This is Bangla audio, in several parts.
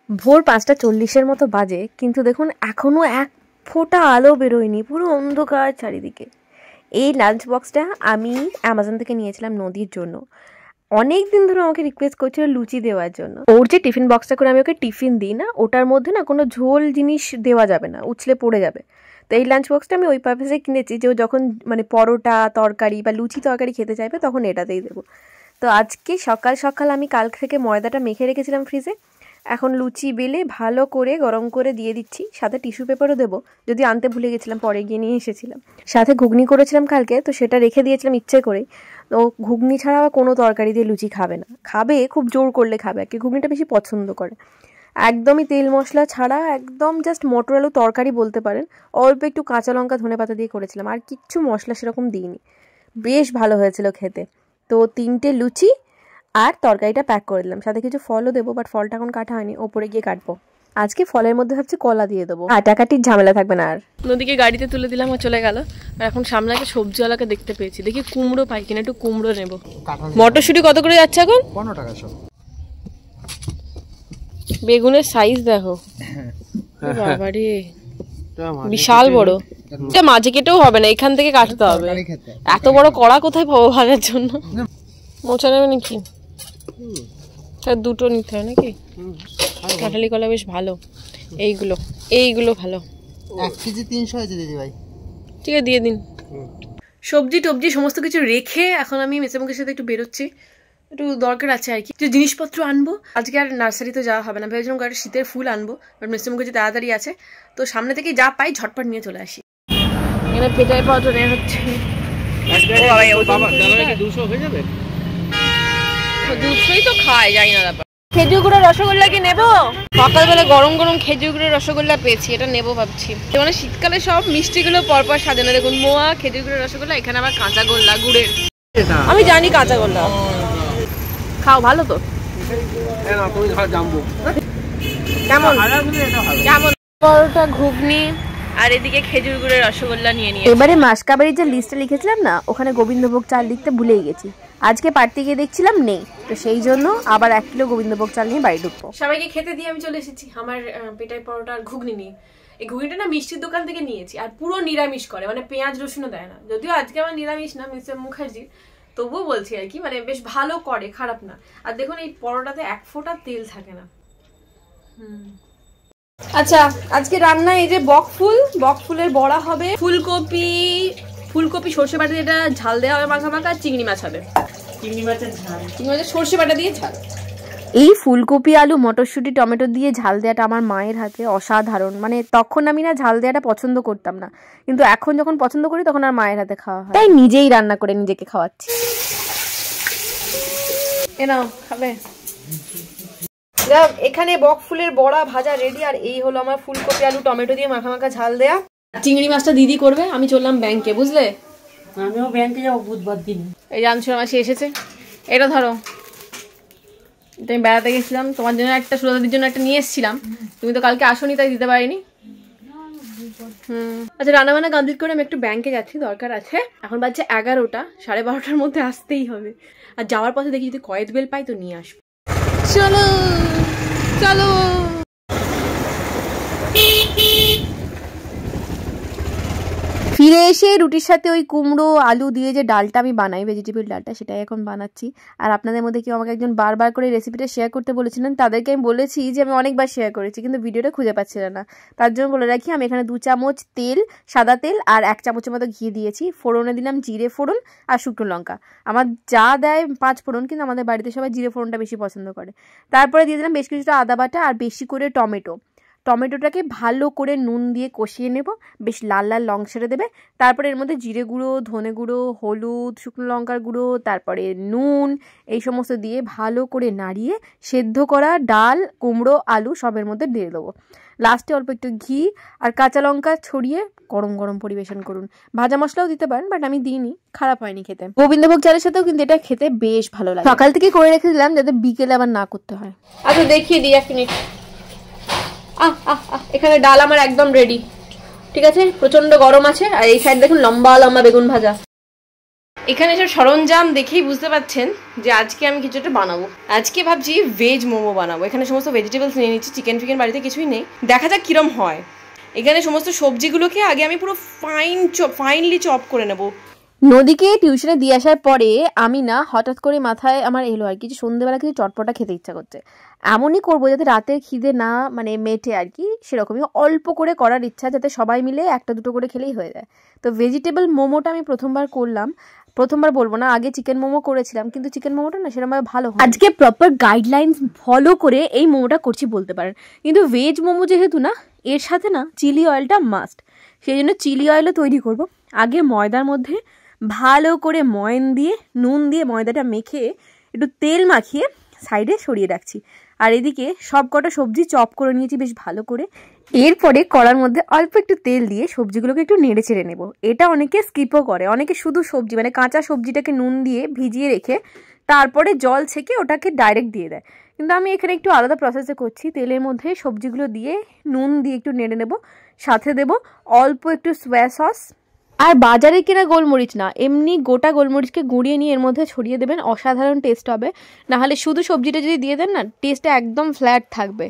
ভোর ৫:৪০-এর মতো বাজে, কিন্তু দেখুন এখনো এক ফোঁটা আলো বেরোয়নি, পুরো অন্ধকার চারিদিকে। এই লাঞ্চ বক্সটা আমি অ্যামাজন থেকে নিয়েছিলাম নদীর জন্য। অনেক দিন ধরে আমাকে রিকোয়েস্ট করছিল লুচি দেওয়ার জন্য। ওর যে টিফিন বক্সটা করে আমি ওকে টিফিন দিই না, ওটার মধ্যে না কোনো ঝোল জিনিস দেওয়া যাবে না, উছলে পড়ে যাবে। তো এই লাঞ্চ বক্সটা আমি ওই পারপাসে কিনেছি যে ও যখন মানে পরোটা তরকারি বা লুচি তরকারি খেতে চাইবে তখন এটাতেই দেবো। তো আজকে সকাল সকাল আমি কাল থেকে ময়দাটা মেখে রেখেছিলাম ফ্রিজে, এখন লুচি বেলে ভালো করে গরম করে দিয়ে দিচ্ছি। সাথে টিস্যু পেপারও দেবো, যদি আনতে ভুলে গেছিলাম, পরে গিয়ে নিয়ে এসেছিলাম। সাথে ঘুগনি করেছিলাম কালকে, তো সেটা রেখে দিয়েছিলাম ইচ্ছে করে। তো ঘুগনি ছাড়া কোনো তরকারি দিয়ে লুচি খাবে না, খাবে খুব জোর করলে খাবে, আর কি ঘুগনিটা বেশি পছন্দ করে। একদমই তেল মশলা ছাড়া, একদম জাস্ট মটর আলু তরকারি বলতে পারেন। অল্প একটু কাঁচা লঙ্কা ধনে পাতা দিয়ে করেছিলাম, আর কিচ্ছু মশলা সেরকম দিইনি। বেশ ভালো হয়েছিল খেতে। তো 3টে লুচি আর তরকারিটা প্যাক করে দিলাম, সাথে কিছু ফলও দেবো, বাট ফলটা এখন কাটা হয়নি, ওপরে গিয়ে কাটবো। আজকে ফলের মধ্যে ভাবছি কলা দিয়ে দেবো, কাটাকাটির ঝামেলা থাকবে না আর। নদীকে গাড়িতে তুলে দিলাম, ও চলে গেল। আর এখন সামনে একটা সবজিওয়ালাকে দেখতে পেয়েছি, দেখি কুমড়ো পাই কিনা, একটু কুমড়ো নেবো। মটরশুঁটি কত করে যাচ্ছে এখন? 15 টাকা সব। বেগুনের সাইজ দেখো, বাবারে বিশাল বড়। এটা মাঝে কেটেও হবে না, এখান থেকে কাটতে হবে। এত বড় কড়া কোথায় পাবো ভাজার জন্য? মোচা নেবে নাকি? দুটো নিতে হয় নাকি? কাঁঠালি কলা বেশ ভালো। এইগুলো ভালো। 1 কেজি 300 আছে দিদি ভাই। ঠিক আছে, দিয়ে দিন। সবজি টবজি সমস্ত কিছু রেখে এখন আমি মেসেমুখের সাথে একটু বেরোচ্ছি, একটু দরকার আছে আর কি, কিছু জিনিসপত্র আনবো। আজকে আর নার্সারিতে যাওয়া হবে না, ভেবেছিলাম একটা শীতের ফুল আনবো, বাট মেসেমুখে যে তাড়াতাড়ি আছে, তো সামনে থেকে যা পাই ঝটপট নিয়ে চলে আসি। এখানে পেটাই পাওয়া তো নেওয়া হচ্ছে। 200ই তো খায়, যাই না ব্যাপার। খেজুর গুঁড়ো রসগোল্লা কি নেবো? সকালবেলা গরম গরম খেজুর গুঁড়ো রসগোল্লা পেয়েছি, এটা নেবো ভাবছি। মানে শীতকালে সব মিষ্টিগুলো পরপর সাজানো, দেখুন মোয়া, খেজুর গুঁড়ো রসগোল্লা, এখানে আবার কাঁচা গোল্লা গুড়ের। আমি জানি কাঁচা গোল্লা খাও, ভালো তো। কেমন কেমন পরোটা ঘুগনি আর এদিকে খেজুর গুড়ের রসগোল্লা নিয়ে নিয়ে। এবারে মাসকাবাড়ির যে লিস্টে লিখেছিলাম না, ওখানে গোবিন্দভোগ চাল লিখতে ভুলেই গেছি। আজকে পার্টি গিয়ে দেখছিলাম নেই, তো সেই জন্য আবার 1 কিলো গোবিন্দভোগ চাল নিয়ে বাড়ি ঢুকবো। সবাইকে খেতে দিয়ে আমি চলে এসেছি আমার পেটাই পরোটা আর ঘুগনি নিয়ে। এই ঘুগনিটা না মিষ্টির দোকান থেকে নিয়েছি, আর পুরো নিরামিষ করে, মানে পেঁয়াজ রসুনও দেয় না। যদিও আজকে আমার নিরামিষ না, মিস্টার মুখার্জির, তবুও বলছি আর কি, মানে বেশ ভালো করে, খারাপ না। আর দেখুন এই পরোটাতে 1 ফোঁটা তেল থাকে না। আচ্ছা, আজকে রান্না এই যে বকফুলের বড়া হবে, ফুলকপি সর্ষে বাটা দিয়ে ঝাল দেওয়া হবে মাখা মাখা, চিংড়ি মাছ হবে, চিংড়ি মাছের সর্ষে বাটা দিয়ে ঝাল। এই ফুলকপি আলু মটরশুঁটি টমেটো দিয়ে ঝাল দেওয়াটা আমার মায়ের হাতে অসাধারণ। মানে তখন আমি না ঝাল দেওয়াটা পছন্দ করতাম না, কিন্তু এখন যখন পছন্দ করি তখন আর মায়ের হাতে খাওয়া হয়, তাই নিজেই রান্না করে নিজেকে খাওয়াচ্ছি। এ নাও, খাবে? এখানে বকফুলের বড়া ভাজা রেডি, আর এই হলো আমার ফুলকপি আলু টমেটো দিয়ে মাখা মাখা ঝাল দেয়া। চিংড়ি মাছটা দিদি করবে, আমি চললাম ব্যাংকে, বুঝলে? আমিও ব্যাংকে যাবো বুধবার দিন। এই জানছো মাসি এসেছে, এটা ধরো। এটা আমি বেড়াতে গেছিলাম, তোমার জন্য একটা, সুরদাদির জন্য একটা নিয়ে এসেছিলাম, তুমি তো কালকে আসোনি তাই দিতে পারিনি। আচ্ছা, রান্নাবান্না কমপ্লিট করে আমি একটু ব্যাংকে যাচ্ছি, দরকার আছে। এখন বাজছে 11টা, 12:30টার মধ্যে আসতেই হবে। আর যাওয়ার পথে দেখি যদি কয়েদ বেল পাই তো নিয়ে আসবো। চলো চলো। ফিরে এসে রুটির সাথে ওই কুমড়ো আলু দিয়ে যে ডালটা আমি বানাই, ভেজিটেবল ডালটা, সেটাই এখন বানাচ্ছি। আর আপনাদের মধ্যে কেউ আমাকে একজন বারবার করে রেসিপিটা শেয়ার করতে বলেছিলেন, তাদেরকে আমি বলেছি যে আমি অনেকবার শেয়ার করেছি, কিন্তু ভিডিওটা খুঁজে পাচ্ছিলাম না। তার জন্য বলে রাখি, আমি এখানে 2 চামচ তেল, সাদা তেল, আর 1 চামচের মতো ঘি দিয়েছি। ফোড়নে দিলাম জিরে ফোড়ন আর শুকনো লঙ্কা। আমার যা দেয় 5 ফোড়ন, কিন্তু আমাদের বাড়িতে সবাই জিরে ফোড়নটা বেশি পছন্দ করে। তারপরে দিয়ে দিলাম বেশ কিছুটা আদা বাটা আর বেশি করে টমেটোটাকে ভালো করে নুন দিয়ে কষিয়ে নেব, বেশ লাল লাল রং ছেড়ে দেবে। তারপরে এর মধ্যে জিরে গুঁড়ো, ধনে গুঁড়ো, হলুদ, শুকনো লঙ্কার গুঁড়ো, তারপরে নুন, এই সমস্ত দিয়ে ভালো করে নাড়িয়ে সেদ্ধ করা ডাল, কুমড়ো, আলু সবের মধ্যে দিয়ে দেবো। লাস্টে অল্প একটু ঘি আর কাঁচা লঙ্কা ছড়িয়ে গরম গরম পরিবেশন করুন। ভাজা মশলাও দিতে পারেন, বাট আমি দিইনি, খারাপ হয়নি খেতে। গোবিন্দভোগ চালের সাথেও কিন্তু এটা খেতে বেশ ভালো লাগে। সকাল থেকে করে রেখে দিলাম যাতে বিকেলে আবার না করতে হয়। আচ্ছা, দেখিয়ে দিই 1 মিনিট। এখানে ডাল আমার একদম রেডি, ঠিক আছে? প্রচন্ড গরম আছে, আর এই সাইড দেখুন লম্বা লম্বা বেগুন ভাজা। এখানে সব সরঞ্জাম দেখেই বুঝতে পারছেন যে আজকে আমি কিছু একটা বানাবো। আজকে ভাবছি ভেজ মোমো বানাবো। এখানে সমস্ত ভেজিটেবলস নিয়ে নিচ্ছি, চিকেন ফিকেন বাড়িতে কিছুই নেই, দেখা যাক কিরম হয়। এখানে সমস্ত সবজিগুলোকে আগে আমি পুরো ফাইনলি চপ করে নেব। নদীকে টিউশনে দিয়ে আসার পরে আমি না হঠাৎ করে মাথায় আমার এলো আর কি যে সন্ধ্যেবেলা কিছু চটপটা খেতে ইচ্ছা করছে। এমনই করবো যাতে রাতের খিদে না মানে মেটে আর কি, সেরকমই অল্প করে করার ইচ্ছা, যাতে সবাই মিলে একটা দুটো করে খেলেই হয়ে যায়। তো ভেজিটেবল মোমোটা আমি প্রথমবার করলাম, প্রথমবার বলবো না, আগে চিকেন মোমো করেছিলাম, কিন্তু চিকেন মোমোটা না সেরকমভাবে ভালো হয়। আজকে প্রপার গাইডলাইন্স ফলো করে এই মোমোটা করছি বলতে পারেন। কিন্তু ভেজ মোমো যেহেতু না, এর সাথে না চিলি অয়েলটা মাস্ট, সেই জন্য চিলি অয়েলও তৈরি করব। আগে ময়দার মধ্যে ভালো করে ময়ন দিয়ে নুন দিয়ে ময়দাটা মেখে একটু তেল মাখিয়ে সাইডে সরিয়ে রাখছি। আর এদিকে সব কটা সবজি চপ করে নিয়েছি বেশ ভালো করে। এরপরে কড়ার মধ্যে অল্প একটু তেল দিয়ে সবজিগুলোকে একটু নেড়ে চেড়ে নেব। এটা অনেকে স্কিপও করে, অনেকে শুধু সবজি মানে কাঁচা সবজিটাকে নুন দিয়ে ভিজিয়ে রেখে তারপরে জল ছেঁকে ওটাকে ডাইরেক্ট দিয়ে দেয়, কিন্তু আমি এখানে একটু আলাদা প্রসেসে করছি। তেলের মধ্যে সবজিগুলো দিয়ে নুন দিয়ে একটু নেড়ে নেব, সাথে দেব অল্প একটু সোয়া সস আর বাজারে কেনা গোলমরিচ না, এমনি গোটা গোলমরিচকে গুঁড়িয়ে নিয়ে এর মধ্যে ছড়িয়ে দেবেন, অসাধারণ টেস্ট হবে। নাহলে শুধু সবজিটা যদি দিয়ে দেন না, টেস্টটা একদম ফ্ল্যাট থাকবে।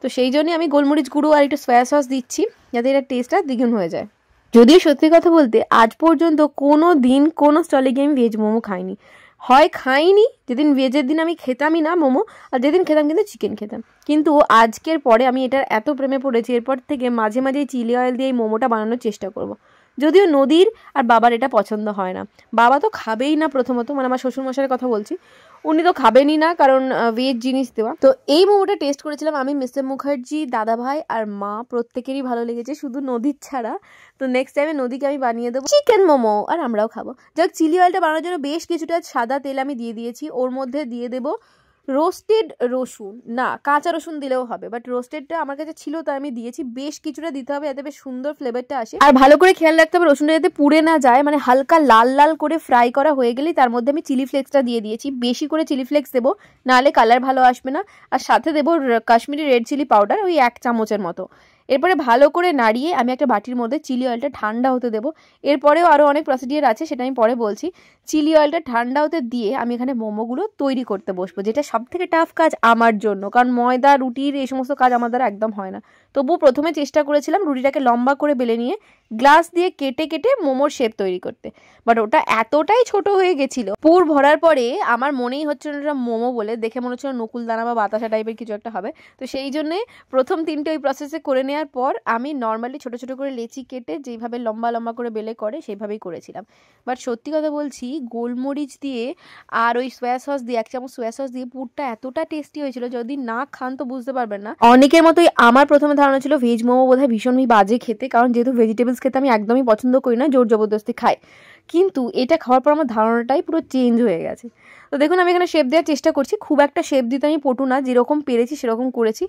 তো সেই জন্যই আমি গোলমরিচ গুঁড়ো আর একটু সোয়া সস দিচ্ছি, যাতে এটা টেস্টটা দ্বিগুণ হয়ে যায়। যদিও সত্যি কথা বলতে আজ পর্যন্ত কোনো দিন কোনো স্টলে গিয়ে আমি ভেজ মোমো খাইনি, হয় খাইনি, যেদিন ভেজের দিন আমি খেতামই না মোমো, আর যেদিন খেতাম কিন্তু চিকেন খেতাম। কিন্তু আজকের পরে আমি এটার এত প্রেমে পড়েছি, এরপর থেকে মাঝে মাঝে চিলি অয়েল দিয়ে এই মোমোটা বানানোর চেষ্টা করব। যদিও নদীর আর বাবার এটা পছন্দ হয় না, বাবা তো খাবেই না, প্রথমত মানে আমার শ্বশুরমশাইয়ের কথা বলছি, উনি তো খাবেনই না, কারণ ভেজ জিনিস দেওয়া। তো এই মোমোটা টেস্ট করেছিলাম আমি, মিস্টার মুখার্জি, দাদাভাই আর মা, প্রত্যেকেরই ভালো লেগেছে, শুধু নদীর ছাড়া। তো নেক্সট টাইমে নদীকে আমি বানিয়ে দেবো চিকেন মোমো, আর আমরাও খাবো। যাক, চিলি অয়েলটা বানানোর জন্য বেশ কিছুটা সাদা তেল আমি দিয়ে দিয়েছি, ওর মধ্যে দিয়ে দেবো রোস্টেড রসুন, না কাঁচা রসুন দিলেও হবে, বাট রোস্টেডটা আমার কাছে ছিল তাই আমি দিয়েছি। বেশ কিছুটা দিতে হবে যাতে বেশ সুন্দর ফ্লেভারটা আসে, আর ভালো করে খেয়াল রাখতে হবে রসুনটা যাতে পুড়ে না যায়, মানে হালকা লাল লাল করে ফ্রাই করা হয়ে গেলেই তার মধ্যে আমি চিলি ফ্লেক্সটা দিয়ে দিয়েছি। বেশি করে চিলি ফ্লেক্স দেবো, নাহলে কালার ভালো আসবে না। আর সাথে দেবো কাশ্মীরি রেড চিলি পাউডার, ওই 1 চামচের মতো। এরপরে ভালো করে নাড়িয়ে আমি একটা বাটির মধ্যে চিলি অয়েলটা ঠান্ডা হতে দেবো। এরপরেও আরও অনেক প্রসিডিওর আছে, সেটা আমি পরে বলছি। চিলি অয়েলটা ঠান্ডা হতে দিয়ে আমি এখানে মোমোগুলো তৈরি করতে বসবো, যেটা সব থেকে টাফ কাজ আমার জন্য, কারণ ময়দা রুটির এই সমস্ত কাজ আমার দ্বারা একদম হয় না। তবুও প্রথমে চেষ্টা করেছিলাম রুটিটাকে লম্বা করে বেলে নিয়ে গ্লাস দিয়ে কেটে কেটে মোমোর শেপ তৈরি করতে, বাট ওটা এতটাই ছোট হয়ে গেছিল, পুর ভরার পরে আমার মনেই হচ্ছিল না মোমো বলে, দেখে মনে হচ্ছিল নকুলদানা বা বাতাসা টাইপের কিছু একটা হবে। তো সেই জন্যে প্রথম 3টে ওই প্রসেসে করে নেওয়ার পর আমি নর্মালি ছোট ছোট করে লেচি কেটে যেইভাবে লম্বা লম্বা করে বেলে করে সেইভাবেই করেছিলাম। বাট সত্যি কথা বলছি, গোলমরিচ দিয়ে আর ওই সোয়া সস দিয়ে 1 চামচ সোয়া সস দিয়ে পুরটা এতটা টেস্টি হয়েছিল, যদি না খান তো বুঝতে পারবেন না। অনেকের মতোই আমার প্রথমে ধারণা ছিল ভেজ মোমো বোধহয় ভীষণই বাজে খেতে, কারণ যেহেতু ভেজিটেবলস খেতে আমি একদমই পছন্দ করি না, জোর জবরদস্তি খাই। কিন্তু এটা খাওয়ার পর আমার ধারণাটাই পুরো চেঞ্জ হয়ে গেছে। তো দেখুন আমি এখানে শেপ দেওয়ার চেষ্টা করছি, খুব একটা শেপ দিতে আমি পটু না, যেরকম পেরেছি সেরকম করেছি,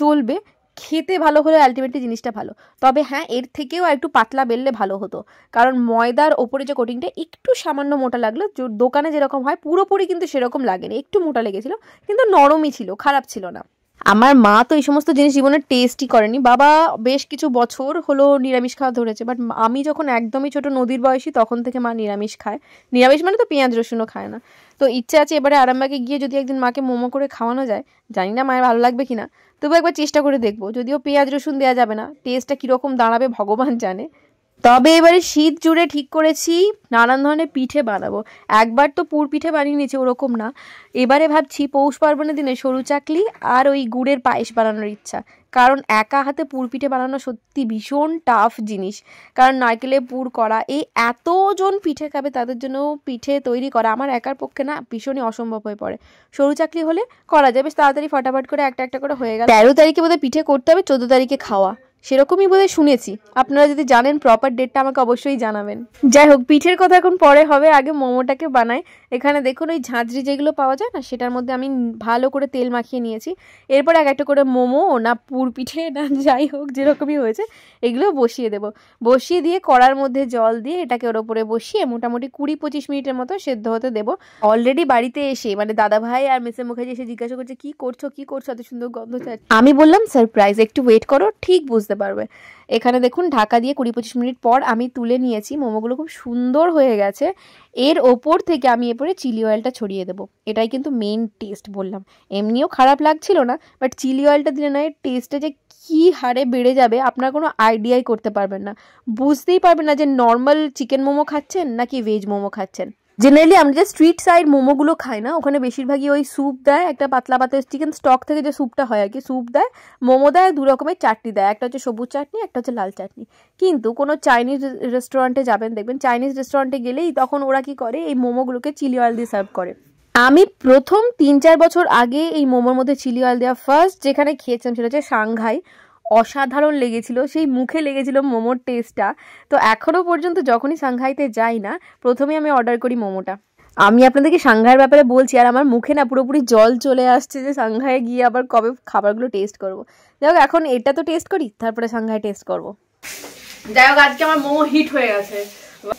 চলবে। খেতে ভালো হলে আলটিমেটলি জিনিসটা ভালো। তবে হ্যাঁ, এর থেকেও একটু পাতলা বেললে ভালো হতো, কারণ ময়দার ওপরে যে কোটিংটা একটু সামান্য মোটা লাগলো, দোকানে যেরকম হয় পুরোপুরি কিন্তু সেরকম লাগেনি, একটু মোটা লেগেছিল, কিন্তু নরমই ছিল, খারাপ ছিল না। আমার মা তো এই সমস্ত জিনিস জীবনে টেস্টই করেনি, বাবা বেশ কিছু বছর হলো নিরামিষ খাওয়া ধরেছে, বাট আমি যখন একদমই ছোট নদীর বয়সী তখন থেকে মা নিরামিষ খায়। নিরামিষ মানে তো পেঁয়াজ রসুনও খায় না। তো ইচ্ছে আছে এবারে আরামবাগে গিয়ে যদি একদিন মাকে মোমো করে খাওয়ানো যায়, জানি না মায়ের ভালো লাগবে কিনা, তবু একবার চেষ্টা করে দেখবো। যদিও পেঁয়াজ রসুন দেওয়া যাবে না, টেস্টটা কীরকম দাঁড়াবে ভগবান জানে। তবে এবারে শীত জুড়ে ঠিক করেছি নানান ধরনের পিঠে বানাবো। একবার তো পুর পিঠে বানিয়ে নিয়েছি, ওরকম না, এবারে ভাবছি পৌষ পার্বণের দিনে সরু চাকলি আর ওই গুড়ের পায়েস বানানোর ইচ্ছা। কারণ একা হাতে পুর পিঠে বানানো সত্যি ভীষণ টাফ জিনিস, কারণ নারকেলে পুর করা, এই এতজন পিঠে খাবে তাদের জন্য পিঠে তৈরি করা আমার একার পক্ষে না ভীষণই অসম্ভব হয়ে পড়ে। সরু চাকলি হলে করা যায়, বেশ তাড়াতাড়ি ফটাফট করে একটা একটা করে হয়ে গেল। 13 তারিখে বোধহয় পিঠে করতে হবে, 14 তারিখে খাওয়া, সেরকমই বোধহয় শুনেছি। আপনারা যদি জানেন প্রপার ডেটটা আমাকে অবশ্যই জানাবেন। যাই হোক, পিঠের কথা এখন পরে হবে, আগে মোমোটাকে বানাই। এখানে দেখুন ওই ঝাঁঝরি যেগুলো পাওয়া যায় না, সেটার মধ্যে আমি ভালো করে তেল মাখিয়ে নিয়েছি। এরপর একটা করে মোমো না পুর পিঠে না যাই হোক যেরকমই হয়েছে এগুলো বসিয়ে দেবো। বসিয়ে দিয়ে কড়ার মধ্যে জল দিয়ে এটাকে ওর ওপরে বসিয়ে মোটামুটি 20-25 মিনিটের মতো সেদ্ধ হতে দেবো। অলরেডি বাড়িতে এসে মানে দাদাভাই আর মিসেস মুখার্জি এসে জিজ্ঞাসা করছে কি করছো এত সুন্দর গন্ধ। আমি বললাম সারপ্রাইজ, একটু ওয়েট করো, ঠিক বুঝতে বুঝতে পারবে। এখানে দেখুন ঢাকা দিয়ে 20-25 মিনিট পর আমি তুলে নিয়েছি। মোমোগুলো খুব সুন্দর হয়ে গেছে। এর ওপর থেকে আমি এরপরে চিলি অয়েলটা ছড়িয়ে দেবো। এটাই কিন্তু মেন টেস্ট বললাম। এমনিও খারাপ লাগছিল না, বাট চিলি অয়েলটা দিলে না এর টেস্টটা যে কী হারে বেড়ে যাবে আপনার কোনো আইডিয়াই করতে পারবেন না। বুঝতেই পারবেন না যে নর্মাল চিকেন মোমো খাচ্ছেন নাকি ভেজ মোমো খাচ্ছেন। জেনারেলি আমরা যে স্ট্রিট সাইড মোমোগুলো খাই না, ওখানে বেশিরভাগই ওই স্যুপ দেয়, একটা পাতলা পাতলা চিকেন স্টক থেকে যে স্যুপটা হয় আর কি, স্যুপ দেয়, মোমো দেয়, 2 রকমের চাটনি দেয়, একটা হচ্ছে সবুজ চাটনি, একটা হচ্ছে লাল চাটনি। কিন্তু কোনো চাইনিজ রেস্টুরেন্টে যাবেন দেখবেন, চাইনিজ রেস্টুরেন্টে গেলেই তখন ওরা কি করে, এই মোমোগুলোকে চিলি অয়েল দিয়ে সার্ভ করে। আমি প্রথম 3-4 বছর আগে এই মোমোর মধ্যে চিলি অয়েল দেওয়া ফার্স্ট যেখানে খেয়েছিলাম সেটা হচ্ছে সাংঘাই। অসাধারণ লেগেছিল, সেই মুখে লেগেছিল মোমোর টেস্টটা। তো এখনও পর্যন্ত যখনই সাংঘাইতে যাই না, প্রথমেই আমি অর্ডার করি মোমোটা। আমি আপনাদেরকে সাংঘাইয়ের ব্যাপারে বলছি আর আমার মুখে না পুরোপুরি জল চলে আসছে যে সাংঘাইয়ে গিয়ে আবার কবে খাবারগুলো টেস্ট করবো। যাই হোক, এখন এটা তো টেস্ট করি, তারপরে সাংঘাই টেস্ট করবো। যাই হোক, আজকে আমার মোমো হিট হয়ে গেছে।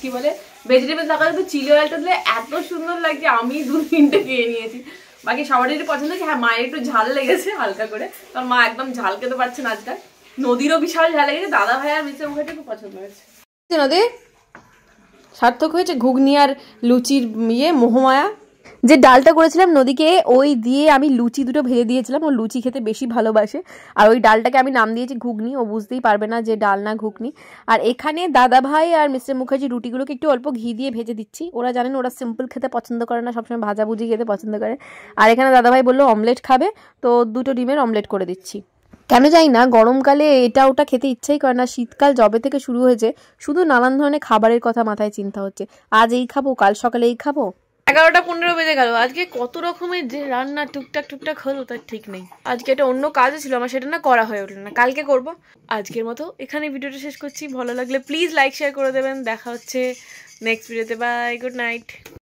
কি বলে, ভেজিটেবল থাকা তো চিলি অয়েলটা দিলে এত সুন্দর লাগছে, আমি 2-3টে খেয়ে নিয়েছি। বাকি সবারই পছন্দ হয়েছে। হ্যাঁ, মায়ের একটু ঝাল লেগেছে হালকা করে, কারণ মা একদম ঝাল খেতে পারছে না আজকাল। নদীরও বিশাল ঝাল লেগেছে, দাদা ভাই আর মিস্টার মুখার্জি খুব পছন্দ হয়েছে। নদী সার্থক হয়েছে ঘুগনি আর লুচির মোহমায়া। যে ডালটা করেছিলাম নদীকে, ওই দিয়ে আমি লুচি 2টো ভেজে দিয়েছিলাম। ও লুচি খেতে বেশি ভালোবাসে, আর ওই ডালটাকে আমি নাম দিয়েছি ঘুগনি। ও বুঝতেই পারবে না যে ডাল না ঘুগনি। আর এখানে দাদা ভাই আর মিস্টার মুখার্জি রুটিগুলোকে একটু অল্প ঘি দিয়ে ভেজে দিচ্ছি। ওরা জানেন ওরা সিম্পল খেতে পছন্দ করে না, সবসময় ভাজাভুজি খেতে পছন্দ করে। আর এখানে দাদা ভাই বললো অমলেট খাবে, তো 2টো ডিমের অমলেট করে দিচ্ছি। কেন জানি না গরমকালে এটা ওটা খেতে ইচ্ছাই করে না। শীতকাল যবে থেকে শুরু হয়েছে শুধু নানান ধরনের খাবারের কথা মাথায় চিন্তা হচ্ছে, আজ এই খাবো, কাল সকালে এই খাবো। 11টা 15 বেজে গেল। আজকে কত রকমের যে রান্না টুকটাক হলো তার ঠিক নেই। আজকে একটা অন্য কাজও ছিল আমার, সেটা না করা হয়ে উঠলো না, কালকে করব। আজকের মতো এখানে ভিডিওটা শেষ করছি। ভালো লাগলে প্লিজ লাইক শেয়ার করে দেবেন। দেখা হচ্ছে নেক্সট ভিডিওতে। Bye, good night.